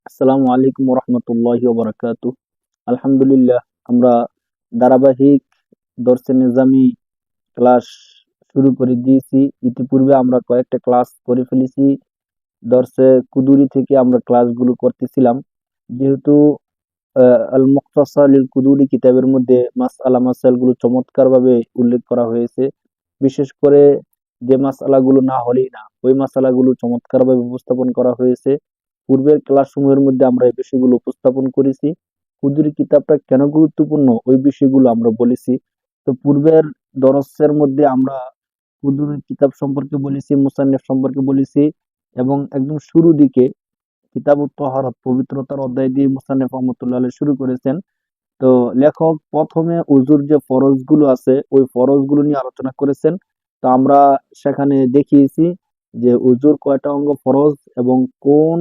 আসসালামু আলাইকুম রহমতুল্লাহি ওয়া আলহামদুলিল্লাহ, আমরা ধারাবাহিক দর্সে নিজামি ক্লাস শুরু করে দিয়েছি। ইতিপূর্বে আমরা কয়েকটা ক্লাস করে ফেলেছি। দর্সে কুদুরি থেকে আমরা ক্লাসগুলো করতেছিলাম। যেহেতু আল মুখতাসার লিল কুদুরি কিতাবের মধ্যে মাসআলা মাসাইলগুলো চমৎকারভাবে উল্লেখ করা হয়েছে। বিশেষ করে যে মাসআলাগুলো না হলেই না, ওই মাসআলাগুলো চমৎকারভাবে উপস্থাপন করা হয়েছে। পূর্বের ক্লাসসমূহের মধ্যে আমরা এই বিষয়গুলো উপস্থাপন করেছি। কুদুরি কিতাবটা কেন গুরুত্বপূর্ণ ওই বিষয়গুলো আমরা বলেছি। তো পূর্বের দরসের মধ্যে আমরা কুদুরি কিতাব সম্পর্কে বলেছি, মুসান্নিফ সম্পর্কে বলেছি, এবং একদম শুরু দিকে কিতাবুত তাহারাত পবিত্রতার অধ্যায় দিয়ে মুসান্নিফ রহমাতুল্লাহ আলাইহি শুরু করেছেন। তো লেখক প্রথমে উজুর যে ফরজগুলো আছে ওই ফরজগুলো নিয়ে আলোচনা করেছেন। তো আমরা সেখানে দেখিয়েছি যে উজুর কয়টা অঙ্গ ফরজ এবং কোন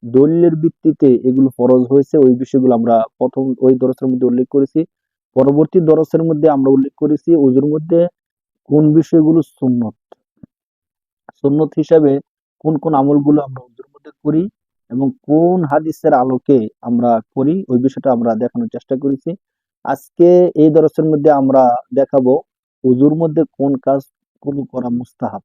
দলিলের ভিত্তিতে এগুলো ফরজ হয়েছে, ওই বিষয়গুলো আমরা প্রথম ওই দরসের মধ্যে উল্লেখ করেছি। পরবর্তী দরসের মধ্যে আমরা উল্লেখ করেছি উজুর মধ্যে কোন বিষয়গুলো সুন্নত, সুন্নত হিসাবে কোন কোন আমলগুলো আমরা উজুর মধ্যে করি এবং কোন হাদিসের আলোকে আমরা করি, ওই বিষয়টা আমরা দেখানোর চেষ্টা করেছি। আজকে এই দরসের মধ্যে আমরা দেখাবো উজুর মধ্যে কোন কাজগুলো করা মুস্তাহাব।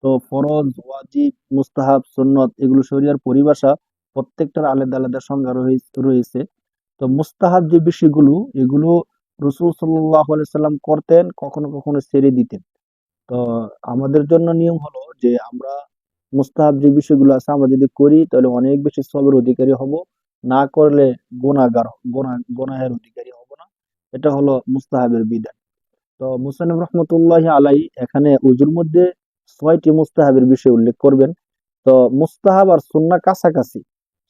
তো ফরজ, ওয়াজিব, মুস্তাহাব, সুন্নত এগুলো শরিয়ার পরিভাষা, প্রত্যেকটার আলাদা আলাদা সংজ্ঞা রয়েছে। তো মুস্তাহাব যে বিষয়গুলো এগুলো রাসূল সাল্লাল্লাহু আলাইহি সাল্লাম করতেন, কখনো কখনো ছেড়ে দিতেন। তো আমাদের জন্য নিয়ম হলো যে আমরা মুস্তাহাব যে বিষয়গুলো আছে আমরা যদি করি তাহলে অনেক বেশি সওয়াবের অধিকারী হব, না করলে গুনাহের অধিকারী হব না। এটা হলো মুস্তাহাবের বিধান। তো মুসান্নিফ রহমতুল্লাহি আলাইহি এখানে উজুর মধ্যে ৬টি মুস্তাহাবের বিষয় উল্লেখ করবেন। তো মুস্তাহাব আর সুন্নাহ কাছাকাছি,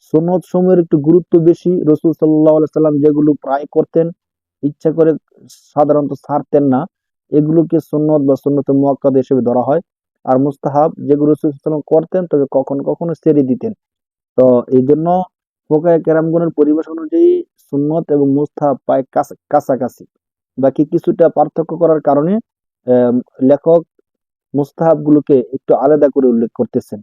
সুন্নত সমূহের একটু গুরুত্ব বেশি। রাসূল সাল্লাল্লাহু আলাইহি সাল্লাম যেগুলো প্রায় করতেন, ইচ্ছা করে সাধারণত ছাড়তেন না, এগুলোকে সুন্নত বা সুন্নতে মুআক্কাদা হিসেবে ধরা হয়। আর মুস্তাহাব যেগুলো রাসূল সাল্লাল্লাহু আলাইহি ওয়াসাল্লাম করতেন তবে কখনো কখনো ছেড়ে দিতেন। তো এই জন্য ফুকায়ে কেরামগণের পরিভাষা অনুযায়ী সুন্নত এবং মুস্তাহাব প্রায় কাছাকাছি। বাকি কিছুটা পার্থক্য করার কারণে আহ, লেখক মুস্তাহাব গুলোকে একটু আলাদা করে উল্লেখ করতেছেন।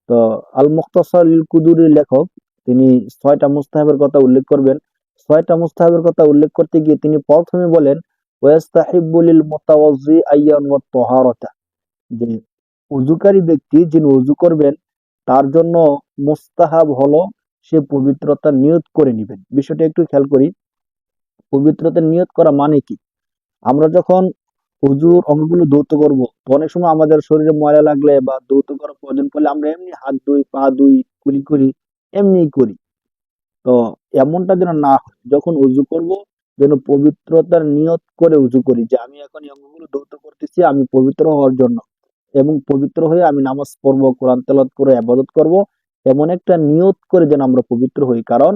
তো আল মুখতাসার লিল কুদুরির লেখক তিনি ৬টা মুস্তাহাবের কথা উল্লেখ করবেন। ৬টা মুস্তাহাবের কথা উল্লেখ করতে গিয়ে তিনি প্রথমে বলেন ওয়াস্তাহিব্বু লিল মুতাওয়াজ্জি আইয়ান ওয়াত তাহারাতা, যে উযুকারী ব্যক্তি যিনি উযু করবেন তার জন্য মুস্তাহাব হলো সে পবিত্রতার নিয়ত করে নেবেন। বিষয়টা একটু খেয়াল করি, পবিত্রতার নিয়ত করা মানে কি? আমরা যখন অজুর অঙ্গগুলো ধৌত করব, তো অনেক সময় আমাদের শরীরে ময়লা লাগলে বা ধৌত করার প্রয়োজন পড়লে আমরা এমনি হাত ধুই, পা ধুই, কুলি করি, এমনিই করি। তো এমনটা যেন না হয়, যখন উজু করব যেন পবিত্রতার নিয়ত করে উজু করি, যে আমি এখন এই অঙ্গগুলো ধৌত করতেছি আমি পবিত্র হওয়ার জন্য, এবং পবিত্র হয়ে আমি নামাজ পড়বো, কোরআন তেলাওয়াত করে ইবাদত করব, এমন একটা নিয়ত করে যেন আমরা পবিত্র হই। কারণ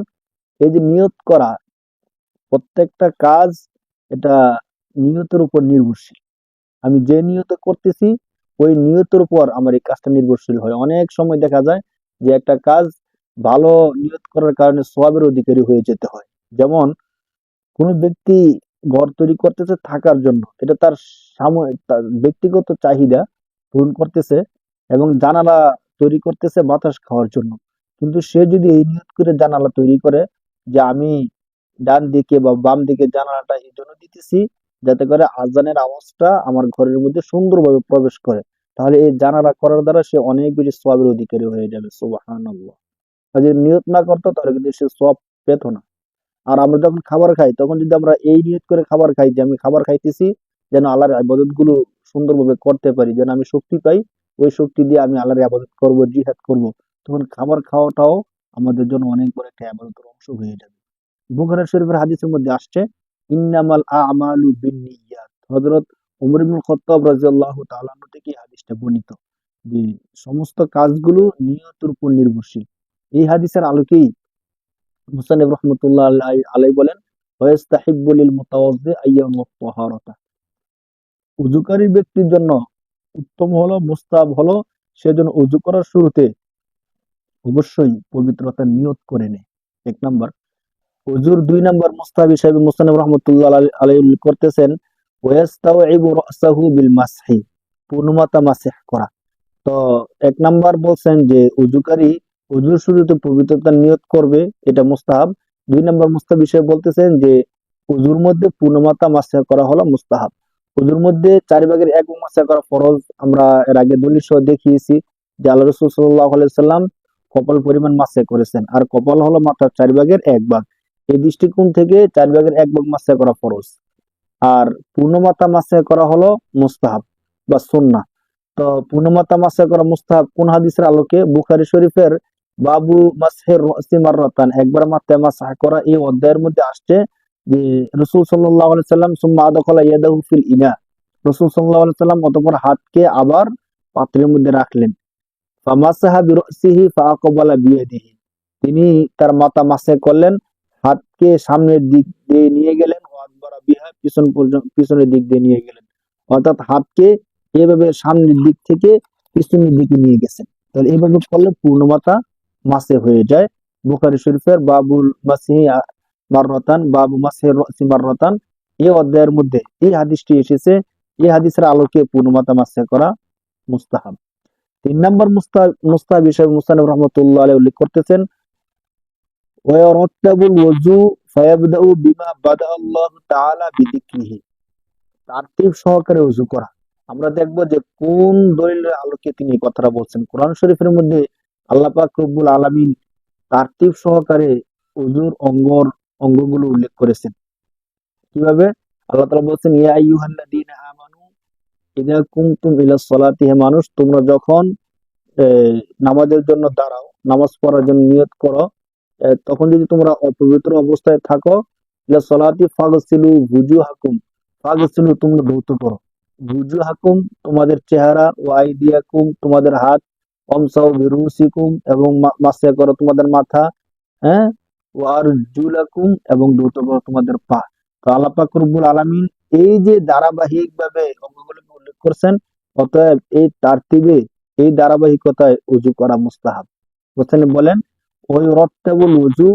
এই যে নিয়ত করা, প্রত্যেকটা কাজ এটা নিয়তের উপর নির্ভরশীল। আমি যে নিয়তে করতেছি ওই নিয়তের উপর আমার এই কাজটা নির্ভরশীল হয়। অনেক সময় দেখা যায় যে একটা কাজ ভালো নিয়ত করার কারণে সওয়াবের অধিকারী হয়ে যেতে হয়। যেমন কোনো ব্যক্তি ঘর তৈরি করতেছে থাকার জন্য, এটা তার তার ব্যক্তিগত চাহিদা পূরণ করতেছে, এবং জানালা তৈরি করতেছে বাতাস খাওয়ার জন্য। কিন্তু সে যদি এই নিয়ত করে জানালা তৈরি করে যে আমি ডান দিকে বা বাম দিকে জানালাটা এই জন্য দিতেছি যাতে করে আজানের আওয়াজটা আমার ঘরের মধ্যে সুন্দরভাবে প্রবেশ করে, তাহলে এই জানালা করার দ্বারা সে অনেক বেশি সওয়াবের অধিকারী হয়ে যাবে। সুবহানাল্লাহ। আর যদি নিয়ত না করতো তাহলে কিন্তু সে সওয়াব পেত না। আর আমরা যখন খাবার খাই তখন যদি আমরা এই নিয়ত করে খাবার খাই যে আমি খাবার খাইতেছি যেন আল্লাহর ইবাদত গুলো সুন্দরভাবে করতে পারি, যেন আমি শক্তি পাই, ওই শক্তি দিয়ে আমি আল্লাহর ইবাদত করব, জিহাদ করব, তখন খাবার খাওয়াটাও আমাদের জন্য অনেক বড় একটা ইবাদতের অংশ হয়ে যাবে। বুখারী শরীফের হাদিসের মধ্যে আসছে ইন্নামাল আমালু বিন্নিয়াত, হযরত ওমর ইবনে খাত্তাব রাদিয়াল্লাহু তাআলা আনহু থেকে এই হাদিসটা বর্ণিত যে সমস্ত কাজগুলো নিয়তের উপর নির্ভরশীল। এই হাদিসের আলোকেই মুসান্নিফ রহমতুল্লাহ আলাই বলেন ওয়াস্তাহিব্বু লিল মুতাওয়াজ্জি আইয়ামুত তাহারাতা, উযুকারী ব্যক্তির জন্য উত্তম হলো, মুস্তাহাব হলো সে যেন উযু করার শুরুতে অবশ্যই পবিত্রতার নিয়ত করে নেয়। এক নাম্বার। হুজুর ২ নাম্বার মুস্তাহাব হিসেবে মুসান্নিফ রহমতুল্লাহ আলাইহি উল্লেখ করতেছেন ওয়াস্তাওইবু রাসাহু বিল মাসহি, পূর্ণ মাথা মাসিহ করা। তো ১ নাম্বার বলছেন যে উযুকারী ওযুর শুরুতে পবিত্রতার নিয়ত করবে, এটা মুস্তাহাব। 2 নম্বর মুস্তাহাব বিষয় বলতেছেন যে ওযুর মধ্যে পূর্ণমাত্রা মাসা করা হলো মুস্তাহাব। ওযুর মধ্যে 4 ভাগের 1 ভাগ মাসা করা ফরজ। আমরা এর আগে দলিল সহ দেখিয়েছি যে আল্লাহ রাসূল সাল্লাল্লাহু আলাইহি সাল্লাম কপাল পরিমাণ মাসা করেছেন, আর কপাল হলো মাথার 4 ভাগের 1 ভাগ। এই দৃষ্টিকোণ থেকে 4 ভাগের 1 ভাগ মাসা করা ফরজ, আর পূর্ণমাত্রা মাসা করা হলো মুস্তাহাব বা সুন্নাহ। তো পূর্ণমাত্রা মাসা করা মুস্তাহাব কোন হাদিসের আলোকে? বুখারী শরীফের বাবু মাসহির রাসি মাররাতান, একবার মাথায় মাসাহ করা, এই অধ্যায়ের মধ্যে আসছে যে রাসূল সাল্লাল্লাহু আলাইহি সাল্লাম সুম্মা আদখালা ইয়াদাহু ফিল ইনা, রাসূল সাল্লাল্লাহু আলাইহি সাল্লাম অতঃপর হাতকে আবার পাত্রের মধ্যে রাখলেন। ফামাসাহা বিরাসিহি ফাআকবালা বিয়াদিহি, তিনি তার মাথা মাসাহ করলেন, হাতকে সামনের দিক দিয়ে নিয়ে গেলেন, ও আদবারা বিহা, পিছনের দিক দিয়ে নিয়ে গেলেন, অর্থাৎ হাতকে এভাবে সামনের দিক থেকে পিছনের দিকে নিয়ে গেছেন। তাহলে এইভাবে করলে পূর্ণমাত্রা মাসে হয়ে যায়। বুখারী শরীফের বাবুল মাসিহি মাররাতান, বাবু মাসহির রাসি মাররাতান, এই অধ্যায়ের মধ্যে এই হাদিসটি এসেছে। এই হাদিসের আলোকে পূর্ণমাত্রা মাসে করা মুস্তাহাব। 3 নম্বর মুস্তাহাব হিসেবে মুসান্নিফ রাহমাতুল্লাহ আলাইহি উল্লেখ করতেছেন ওয়ারাত্তাবুল ওযু ফায়াবদাউ বিমা বাদা আল্লাহু তাআলা বিযিকরিহি, তারতিব সহকারে ওযু করা। আমরা দেখব যে কোন দলিলের আলোকে তিনি কথাটা বলছেন। কোরআন শরীফের মধ্যে আল্লাহ পাক রব্বুল আলামিন তারতিব সহকারে ওযুর অঙ্গগুলো উল্লেখ করেছেন। কিভাবে? আল্লাহ তাআলা বলছেন ইয়া আইয়ুহাল্লাযীনা আমানু ইযা কুমতুম ইলাস সালাতি, হে মানুষ তোমরা যখন নামাজের জন্য দাঁড়াও, নামাজ পড়ার জন্য নিয়ত করো, তখন যদি তোমরা অপবিত্র অবস্থায় থাকো, ইলা সলাতি ফাগসিলু বুজুহাকুম, ফাগসিলু তোমরা ধৌত করো, বুজুহাকুম তোমাদের চেহারা, ওয়া আইদিয়াকুম তোমাদের হাত, ওয়ামসাউ বিরুসিকুম এবং মাসা করো তোমাদের মাথা, হ্যাঁ, ওয়া আরজুলাকুম এবং ধৌত করো তোমাদের পা। তো আল্লাহ পাক রব্বুল আলামিন এই যে ধারাবাহিকভাবে অঙ্গগুলোকে উল্লেখ করছেন, অতএব এই তারতিবে, এই ধারাবাহিকতায় ওযু করা মুস্তাহাব। হোসেন বলেন ওই রত্তাবুল ওযু,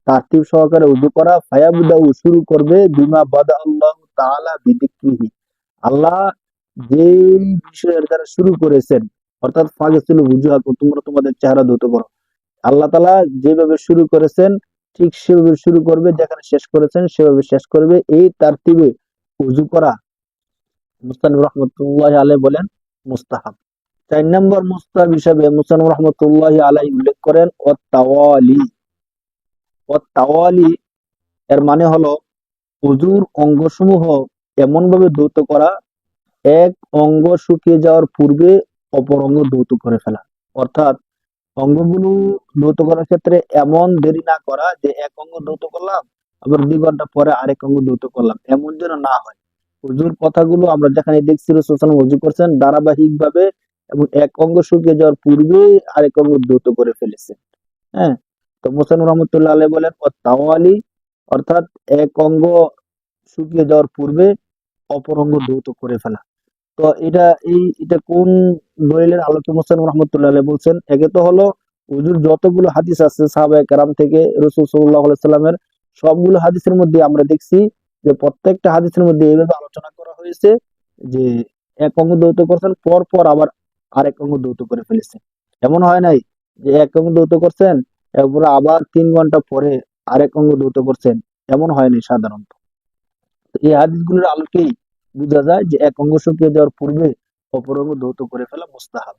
তারতিব সহকারে ওযু করা, ফায়াবদাউ শুরু করবে, বিমা বাদা আল্লাহু তাআলা বিযিকরিহি, আল্লাহ যে বিষয়ের দ্বারা শুরু করেছেন, অর্থাৎ ফাগসিলু বুজুহাকুম তোমরা তোমাদের চেহারা ধৌত করো। আল্লাহ তাআলা যেভাবে শুরু করেছেন ঠিক সেভাবে শুরু করবে, যেখানে শেষ করেছেন সেভাবে শেষ করবে। এই তারতিবে ওযু করা মুস্তানবির রাহমাতুল্লাহি আলাইহি বলেন মুস্তাহাব। 4 নম্বর মুস্তাহাব হিসাবে মুসান্নিফ রাহমাতুল্লাহি আলাইহি উল্লেখ করেন ওয়াত-তাওয়ালি। ওয়াত-তাওয়ালি এর মানে হলো ওযুর অঙ্গসমূহ এমন ভাবে ধৌত করা, এক অঙ্গ শুকিয়ে যাওয়ার পূর্বে অপর অঙ্গ ধৌত করে ফেলা। অর্থাৎ অঙ্গগুলো ধৌত করার ক্ষেত্রে এমন দেরি না করা যে এক অঙ্গ ধৌত করলাম আবার 2 ঘন্টা পরে আরেক অঙ্গ ধৌত করলাম, এমন যেন না হয়। ওযুর কথাগুলো আমরা যেখানে দেখছি রাসূল সাল্লাল্লাহু আলাইহি ওয়াসাল্লাম ওযু করছেন ধারাবাহিক ভাবে এবং এক অঙ্গ শুকিয়ে যাওয়ার পূর্বেই আরেক অঙ্গ ধৌত করে ফেলেছেন। হ্যাঁ, তো মুসান্নিফ রাহমাতুল্লাহ আলাইহি বলেন ওয়াত-তাওয়ালি, অর্থাৎ এক অঙ্গ শুকিয়ে যাওয়ার পূর্বে অপর অঙ্গ ধৌত করে ফেলা। তো এটা কোন দলিলের আলোকে মুসান্নিফ রাহমাতুল্লাহ আলাইহি বলছেন? একে তো হলো ওযুর যতগুলো হাদিস আছে সাহাবায়ে কেরাম থেকে রাসূল সাল্লাল্লাহু আলাইহি সাল্লামের, সবগুলো হাদিসের মধ্যে আমরা দেখছি যে প্রত্যেকটা হাদিসের মধ্যে এইভাবে আলোচনা করা হয়েছে যে এক অঙ্গ ধৌত করছেন, পর পর আবার আরেক অঙ্গ ধৌত করে ফেলেছেন। এমন হয় নাই যে এক অঙ্গ ধৌত করছেন এরপর আবার 3 ঘন্টা পরে আরেক অঙ্গ ধৌত করছেন, এমন হয়নি সাধারণত। তো এই হাদিসগুলোর আলোকেই বোঝা যায় যে এক অঙ্গ শুকিয়ে যাওয়ার পূর্বে অপর অঙ্গ ধৌত করে ফেলা মুস্তাহাব।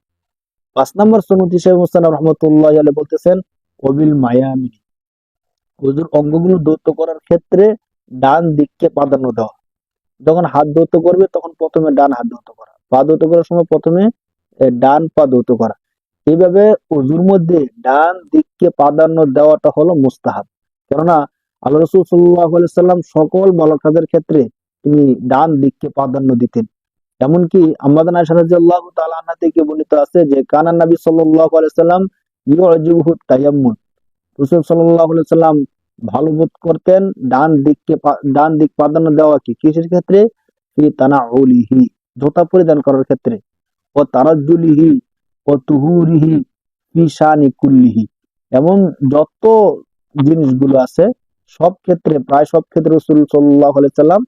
5 নম্বর সুন্নত হিসেবে মুসান্নিফ রাহমাতুল্লাহি আলাইহি বলতেছেন ওয়াবিল মায়ামিন, ওযুর অঙ্গগুলো ধৌত করার ক্ষেত্রে ডান দিককে প্রাধান্য দেওয়া। যখন হাত ধৌত করবে তখন প্রথমে ডান হাত ধৌত করা, পা ধৌত করার সময় প্রথমে ডান পা ধৌত করা। এইভাবে ওযুর মধ্যে ডান দিককে প্রাধান্য দেওয়াটা হলো মুস্তাহাব। কেননা আল্লাহ রাসূল সাল্লাল্লাহু আলাইহি সাল্লাম সকল ভালো কাজের ক্ষেত্রে তিনি ডান দিককে প্রাধান্য দিতেন। এমনকি আম্মা জানা আয়েশা রাদিয়াল্লাহু তাআলা আনহা থেকে বর্ণিত আছে যে কানা নবী সাল্লাল্লাহু আলাইহি সাল্লাম ইউজিবুহু তায়াম্মুন, রাসূল সাল্লাল্লাহু আলাইহি সাল্লাম ভালো বোধ করতেন ডান দিক প্রাধান্য দেওয়া। কি কিসের ক্ষেত্রে? ফি তানাউলিহি, জুতা পরিধান করার ক্ষেত্রে, ও তারাজ্জুলিহি ও তুহুরিহি ফি শানি কুল্লিহি, এমন যত জিনিসগুলো আছে সব ক্ষেত্রে, প্রায় সব ক্ষেত্রে রাসূল সাল্লাল্লাহু আলাইহি সাল্লাম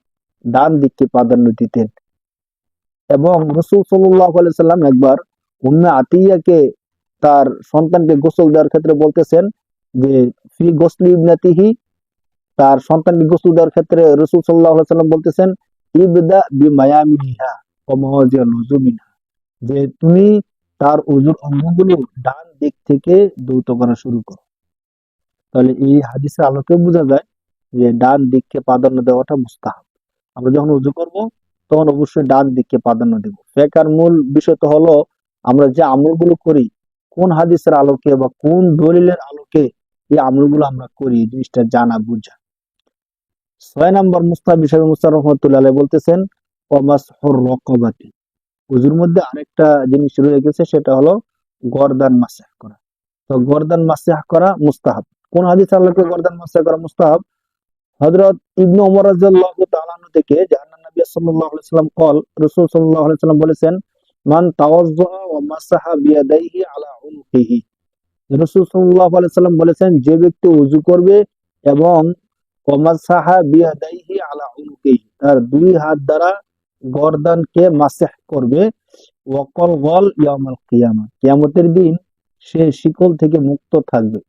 ডান দিককে প্রাধান্য দিতেন। এবং রাসূল সাল্লাল্লাহু আলাইহি সাল্লাম একবার উম্মে আতিয়াকে তার সন্তানকে গোসল দেওয়ার ক্ষেত্রে বলতেছেন যে ফি গোসলি ইবনাতিহি, তার সন্তানকে গোসল দেওয়ার ক্ষেত্রে রাসূল সাল্লাল্লাহু আলাইহি ওয়াসাল্লাম বলতেছেন ইবদা বিমায়ামিনিহা ওয়া মাওয়াজিআল ওযু মিনহা, যে তুমি তার ওযুর অঙ্গগুলো ডান দিক থেকে ধৌত করা শুরু করো। তাহলে এই হাদিসের আলোকে বোঝা যায় যে ডান দিককে প্রাধান্য দেওয়াটা মুস্তাহাব। আমরা যখন ওযু করব তখন অবশ্যই ডান দিককে প্রাধান্য দেব। ফিকহের মূল বিষয় তো হলো আমরা যে আমলগুলো করি কোন হাদিসের আলোকে বা কোন দলিলের আলোকে এই আমলগুলো আমরা করি, এই জিনিসটা জানা বুঝা। 6 নম্বর মুস্তাহাব হিসেবে মুস্তাহাব রহমাতুল্লাহ আলাইহি বলতেছেন ওয়ামাসহুর রাকাবাতি, ওযুর মধ্যে আরেকটা জিনিস রয়ে গেছে, সেটা হলো গর্দান মাসহ করা। তো গর্দান মাসহ করা মুস্তাহাব। কোন হাদিসের আলোকে গর্দান মাসহ করা মুস্তাহাব? হযরত ইবনে ওমর রাদিয়াল্লাহু তাআলা আনহু থেকে যে আন্না নবী সাল্লাল্লাহু আলাইহি ওয়াসাল্লাম قال, রাসূল সাল্লাল্লাহু আলাইহি ওয়াসাল্লাম বলেছেন মান তাওয়াজ্জা ওয়া মাসাহা বিয়াদাইহি আলা উনকিহি, রাসূল সাল্লাল্লাহু আলাইহি ওয়াসাল্লাম বলেছেন যে ব্যক্তি ওযু করবে এবং ওয়া মাসাহা বিয়াদাইহি আলা উনকিহি, তার দুই হাত দ্বারা গর্দানকে মাসহ করবে, ওয়াকাল গল ইয়াউমাল কিয়ামা, কিয়ামতের দিন সে শিকল থেকে মুক্ত থাকবে।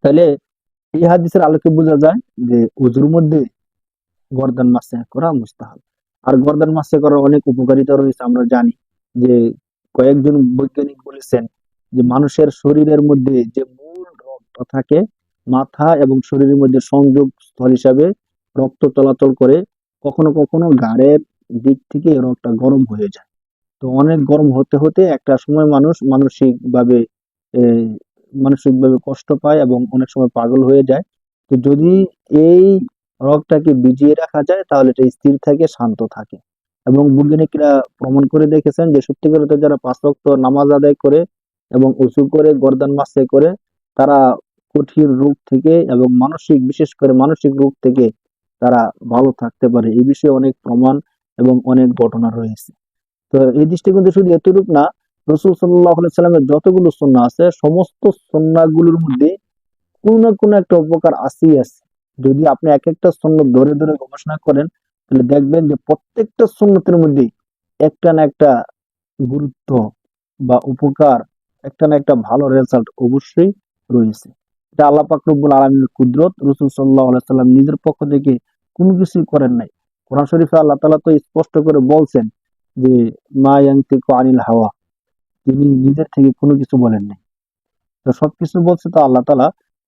তাহলে এই হাদিসের আলোকে বোঝা যায় যে ওযুর মধ্যে গর্দান মাসহ করা মুস্তাহাব। আর গর্দান মাসহ করার অনেক উপকারিতা রয়েছে, আমরা জানি যে কয়েকজন বৈজ্ঞানিক বলেছেন যে মানুষের শরীরের মধ্যে যে মূল রগটা থাকে, মাথা এবং শরীরের মধ্যে সংযোগ স্থল হিসাবে রক্ত চলাচল করে, কখনো কখনো ঘাড়ের দিক থেকে এই রগটা গরম হয়ে যায়। তো অনেক গরম হতে হতে একটা সময় মানুষ মানসিকভাবে কষ্ট পায় এবং অনেক সময় পাগল হয়ে যায়। তো যদি এই রগটাকে ভিজিয়ে রাখা যায় তাহলে এটা স্থির থাকে, শান্ত থাকে। এবং বৈজ্ঞানিকরা প্রমাণ করে দেখেছেন যে সত্যিকার অর্থে যারা 5 ওয়াক্ত নামাজ আদায় করে এবং উযু করে গর্দান মাসহ করে তারা কঠিন রোগ থেকে এবং বিশেষ করে মানসিক রোগ থেকে তারা ভালো থাকতে পারে। এই বিষয়ে অনেক প্রমাণ এবং অনেক ঘটনা রয়েছে। তো এই দৃষ্টিকোণ থেকে শুধু এতটুকু না, রাসূল সাল্লাল্লাহু আলাইহি সাল্লামের যতগুলো সুন্নাহ আছে সমস্ত সুন্নাহগুলোর মধ্যে কোনো না কোনো একটা উপকার আছেই আছে। যদি আপনি এক একটা সুন্নত ধরে ধরে গবেষণা করেন তাহলে দেখবেন যে প্রত্যেকটা সুন্নতের মধ্যে একটা না একটা গুরুত্ব বা উপকার, একটা না একটা ভালো রেজাল্ট অবশ্যই রয়েছে। এটা আল্লাহ পাক রব্বুল আলামিনের কুদরত। রাসূল সাল্লাল্লাহু আলাইহি সাল্লাম নিজের পক্ষ থেকে কোনো কিছুই করেন নাই। কোরআন শরীফে আল্লাহ তাআলা তো স্পষ্ট করে বলছেন যে মা ইয়ানতিকু আনিল হাওয়া, তিনি নিজের থেকে কোনো কিছু বলেন নাই। তো সবকিছু বলছে তো আল্লাহ তাআলা।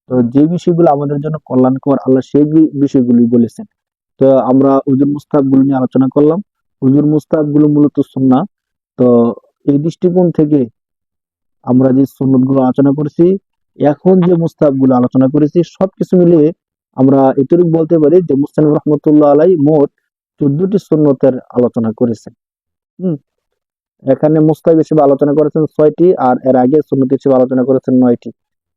তো যে বিষয়গুলো আমাদের জন্য কল্যাণকর আল্লাহ সেই বিষয়গুলি বলেছেন। তো আমরা উজুর মুস্তাহাব গুলো নিয়ে আলোচনা করলাম। উজুর মুস্তাহাব গুলো মূলত সুন্নাহ। তো এই দৃষ্টিকোণ থেকে আমরা যে সুন্নত গুলো আলোচনা করেছি, এখন যে মুস্তাহাব গুলো আলোচনা করেছি, সবকিছু মিলিয়ে আমরা এতটুকু বলতে পারি যে মুস্তানবির রহমতুল্লাহ আলাইহি মোট 14টি সুন্নতের আলোচনা করেছেন। হুম, এখানে মুস্তাহাব হিসেবে আলোচনা করেছেন 6টি, আর এর আগে সুন্নত হিসেবে আলোচনা করেছেন 9টি।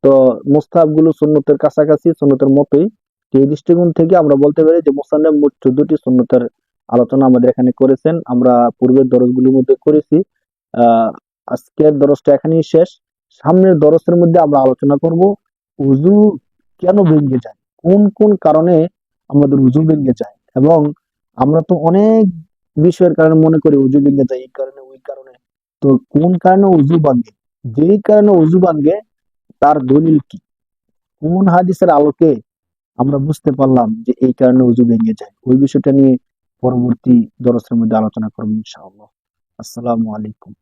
তো মুস্তাহাব গুলো সুন্নতের কাছাকাছি, সুন্নতের মতোই। তো এই দৃষ্টিকোণ থেকে আমরা বলতে পারি যে মুস্তানব মোট 14টি সুন্নতের আলোচনা আমাদের এখানে করেছেন। আমরা পূর্বের দরজগুলোর মধ্যে করেছি। আজকের দরজটা এখানেই শেষ। সামনের দরজের মধ্যে আমরা আলোচনা করব উযু কেন ভেঙে যায়, কোন কোন কারণে আমাদের উযু ভেঙে যায়, এবং আমরা তো অনেক বিষয়ের কারণে মনে করি উযু ভেঙে যায়, এই কারণে ওই কারণে। তো কোন কারণে উযু ভাঙে, যেই কারণে উযু ভাঙে তার দলিল কি, কোন হাদিসের আলোকে আমরা বুঝতে পারলাম যে এই কারণে উযু ভেঙে যায়, ওই বিষয়টা নিয়ে পরবর্তী দরসের মধ্যে আলোচনা করবো ইনশাআল্লাহ। আসসালামু আলাইকুম।